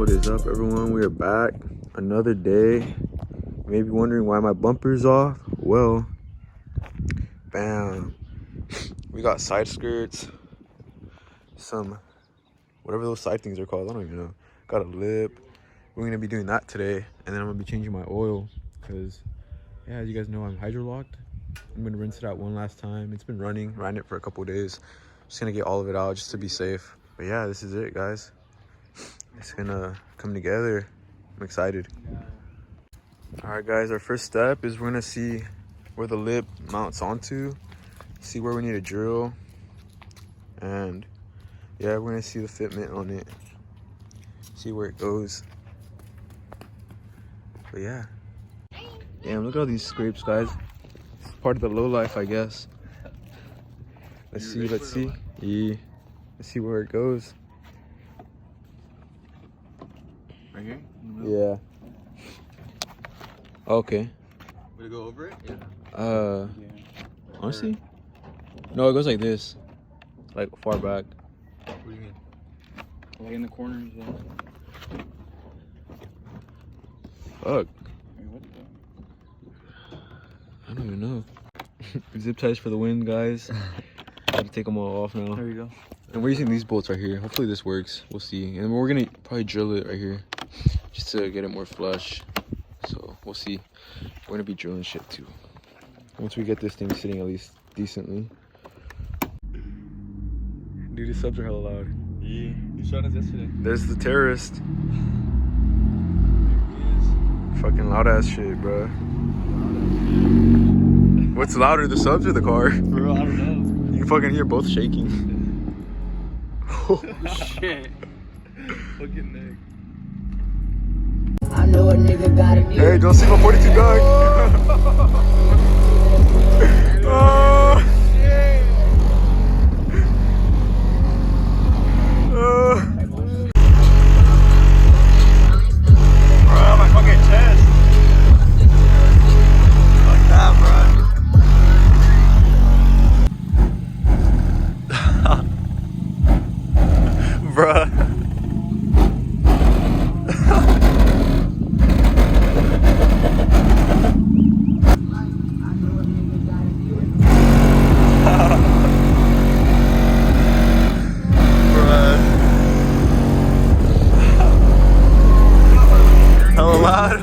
What is up, everyone? We are back another day. You may be wondering why my bumper's off. Well, bam, we got side skirts, some whatever those side things are called, I don't even know. Got a lip. We're gonna be doing that today, and then I'm gonna be changing my oil because, yeah, as you guys know, I'm hydro locked. I'm gonna rinse it out one last time. It's been ran it for a couple of days. Just gonna get all of it out just to be safe. But yeah, this is it, guys. It's gonna come together. I'm excited. All right, guys, our first step is we're gonna see where the lip mounts onto, see where we need a drill, and yeah, we're gonna see the fitment on it, see where it goes. But yeah, damn, look at all these scrapes, guys. It's part of the low life, I guess. Let's see. Yeah, let's see where it goes. Right here? Yeah. Okay. Would it go over it? Yeah. Honestly? No, it goes like this. Like far back. What do you mean? Like in the corners, yeah. Fuck. Wait, what the? I don't even know. Zip ties for the win, guys. Gotta take them all off now. There you go. And we're using these bolts right here. Hopefully this works. We'll see. And we're gonna probably drill it right here just to get it more flush. So we'll see. We're gonna be drilling shit too. Once we get this thing sitting at least decently. Dude, the subs are hella loud. Yeah, you showed us yesterday. There's the terrorist. There he is. Fucking loud ass shit, bro. What's louder, the subs or the car? Bro, I don't know. You can fucking hear both shaking. Shit. Fucking neck. I know a nigga got it. Hey, don't see my 42 dog. Oh, shit. Bro, my fucking chest. Like that, bro. Bruh. Hella loud.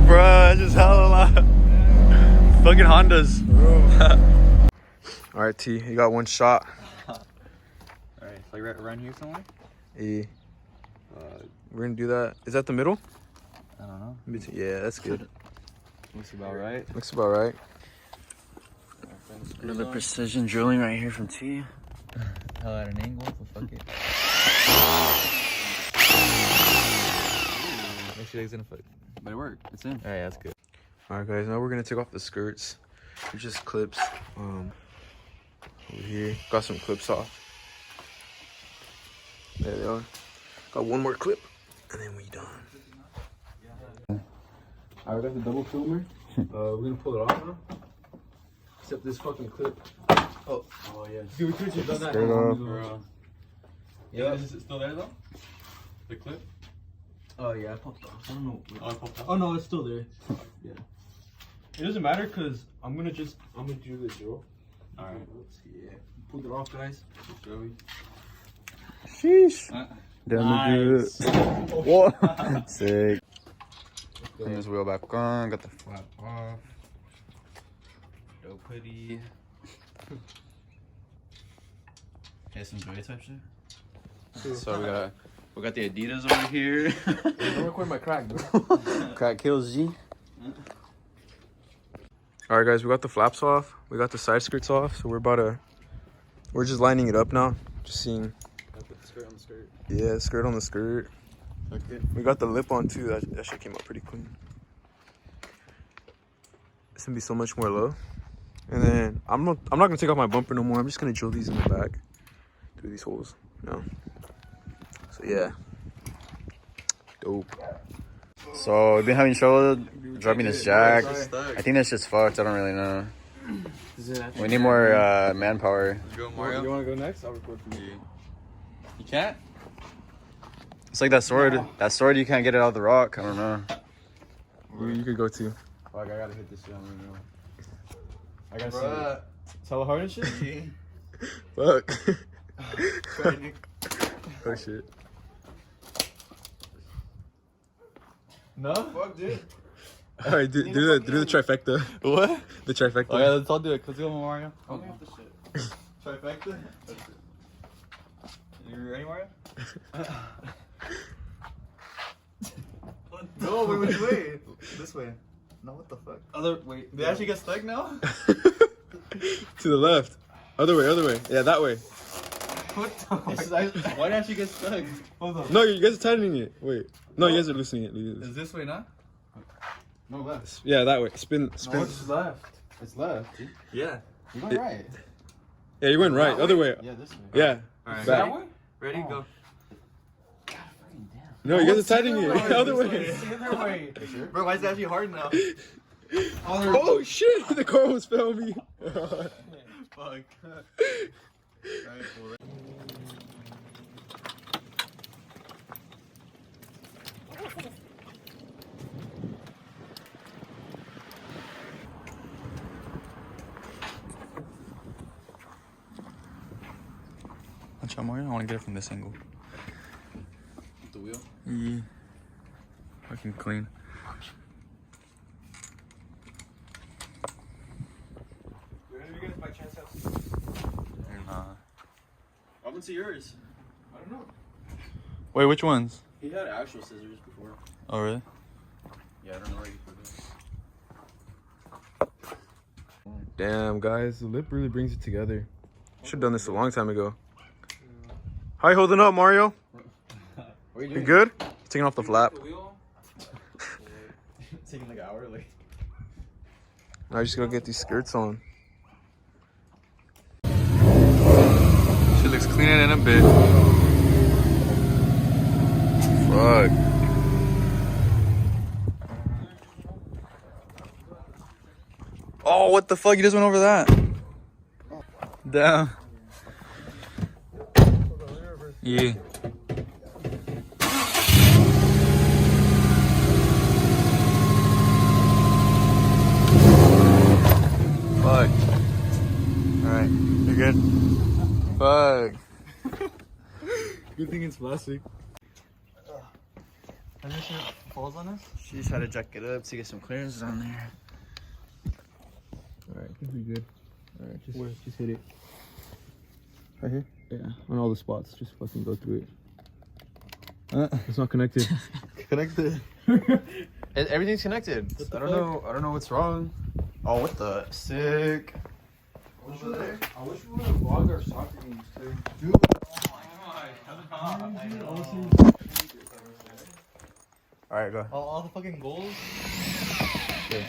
Bruh, just hella loud. Fucking Hondas. Alright, T, you got one shot. Alright, like right around here somewhere? E. We're gonna do that. Is that the middle? I don't know. Yeah, that's good. Looks about right. Looks about right. Another precision drilling right here from T. Hell at an angle, so fuck it. Make sure it's gonna fuck. But it worked. It's in. Alright, that's good. Alright, guys, now we're gonna take off the skirts. They're just clips. Over here, got some clips off. There they are. Got one more clip, and then we done. Alright, we got the double filmer. We're gonna pull it off now. Except this fucking clip. Oh yeah. Dude, we could have done that. Straight off. Yeah, is it still there though? The clip? Oh yeah, I popped off. I don't know. Oh, I popped out. Oh no, it's still there. Yeah. It doesn't matter because I'm gonna do the drill. Alright. Let's see. Yeah. Pulled it off, guys. Joey. Sheesh. Nice. What? Sick. Turn this wheel back on, got the flap off. Dope hoodie. Okay, some joy type shit. So we got the Adidas over here. Don't record my crack, bro. Crack kills G. Alright, guys, we got the flaps off. We got the side skirts off. So we're just lining it up now. Just seeing. Put the skirt on the skirt. Yeah, skirt on the skirt. Okay. We got the lip on too. That shit came out pretty clean. It's gonna be so much more low. And then I'm not gonna take off my bumper no more. I'm just gonna drill these in the back through these holes. No. So yeah. Dope. So we've been having trouble dropping this jack. I think that's just fucked. I don't really know. We need more manpower. Let's go, Mario. You want to go next? I'll record for you. You can't? It's like that sword. That sword, you can't get it out of the rock. I don't know. You could go too. Fuck, I gotta hit this shit. I don't know. I gotta see it. It's hella hard and shit? Fuck. Oh shit. No? Fuck, dude. Alright, do the trifecta. What? The trifecta. Oh yeah, let's all do it. Let's go, Mario. Oh, no. The shit. Trifecta? You ready, Mario? No, wait, which way? This way. No, what the fuck? Wait, they actually get stuck now? To the left. Other way. Yeah, that way. What the fuck? Why did she get stuck? Hold on. No, you guys are tightening it. Wait. No, you guys are loosening it. Is this way now? No, left. Yeah, that way. Spin. No, it's left. It's left. Dude. Yeah. You went right. Yeah, you went right. Other way. Yeah, this way. Yeah. Alright. Back. Ready? Go. No, you guys are tightening it. Other way. Other way. Bro, why is it actually hard now? Oh shit! The car almost fell on me. Fuck. Alright, cool. Watch out, Mario. I want to get it from this angle. The wheel? Yeah. Fucking clean. You guys by chance have Nah. I want to see yours. I don't know. Wait, which ones? He had actual scissors before. Oh, really? Yeah, I don't know where you put it. Damn, guys, the lip really brings it together. Should have done this a long time ago. How you holding up, Mario? You good? Taking off the flap. It's taking like an hour. Like. Now I just gotta get these skirts on. She looks cleaner than a bit. Fuck. Oh, what the fuck? You just went over that. Damn. Yeah. Fuck. Alright, you're good? Fuck. Good thing it's plastic. And this shit falls on us? She just had to jack it up to get some clearance on there. Alright, I think we're good. Alright, just hit it. Right here? Yeah, on all the spots. Just fucking go through it. It's not connected. Connected. Everything's connected. I don't know what's wrong. Oh, what the sick. I wish we would have vlogged our soccer games too. Dude, oh my god. Alright, go. All the fucking goals? Okay.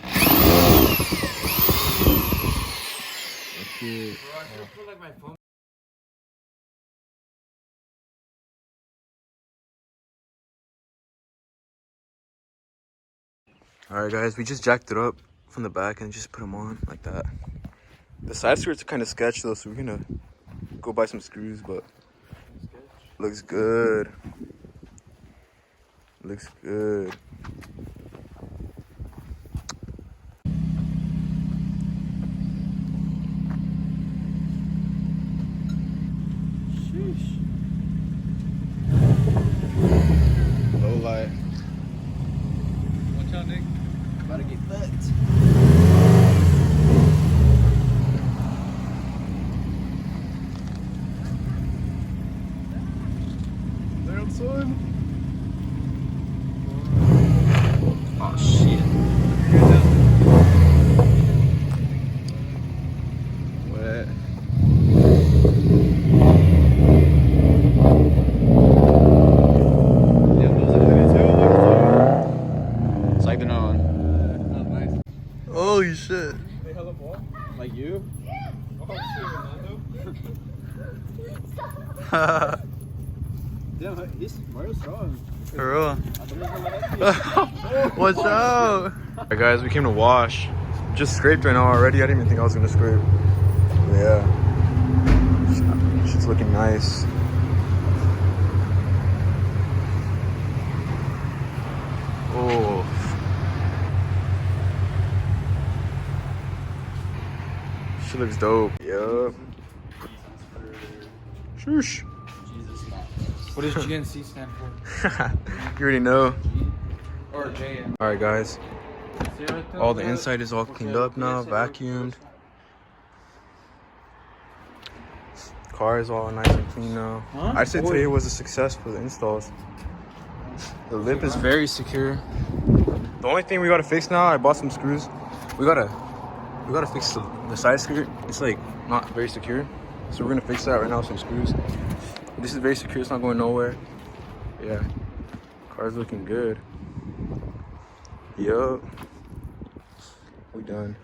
That's it. Bro, I should put like my phone. Alright guys, we just jacked it up from the back and just put them on like that. The side skirts are kind of sketch though, so we're gonna go buy some screws, but looks good. Looks good. Sheesh. Low light. Watch out, Nick. About to get fucked. Damn son. Oh, shit. Wet. Yeah, those are heavy too. It's like they're on. Not nice. Holy shit. They held a ball? Like you? Oh, shit, Ronaldo. Damn, he's Mario's strong. For real. I don't know how to Watch out. Alright guys, we came to wash. just scraped right now already. I didn't even think I was gonna scrape. But yeah, shit's looking nice. Oh, she looks dope. Yup. Shush. What does GNC stand for? You already know. Or JN. All right, guys. All the inside is all cleaned up now, vacuumed. Car is all nice and clean now. Huh? I'd say today was a success for the installs. The lip is very secure. The only thing we gotta fix now, I bought some screws. We gotta fix the side skirt. It's like not very secure, so we're gonna fix that right now with some screws. This is very secure. It's not going nowhere. Yeah, car's looking good. Yup, we done.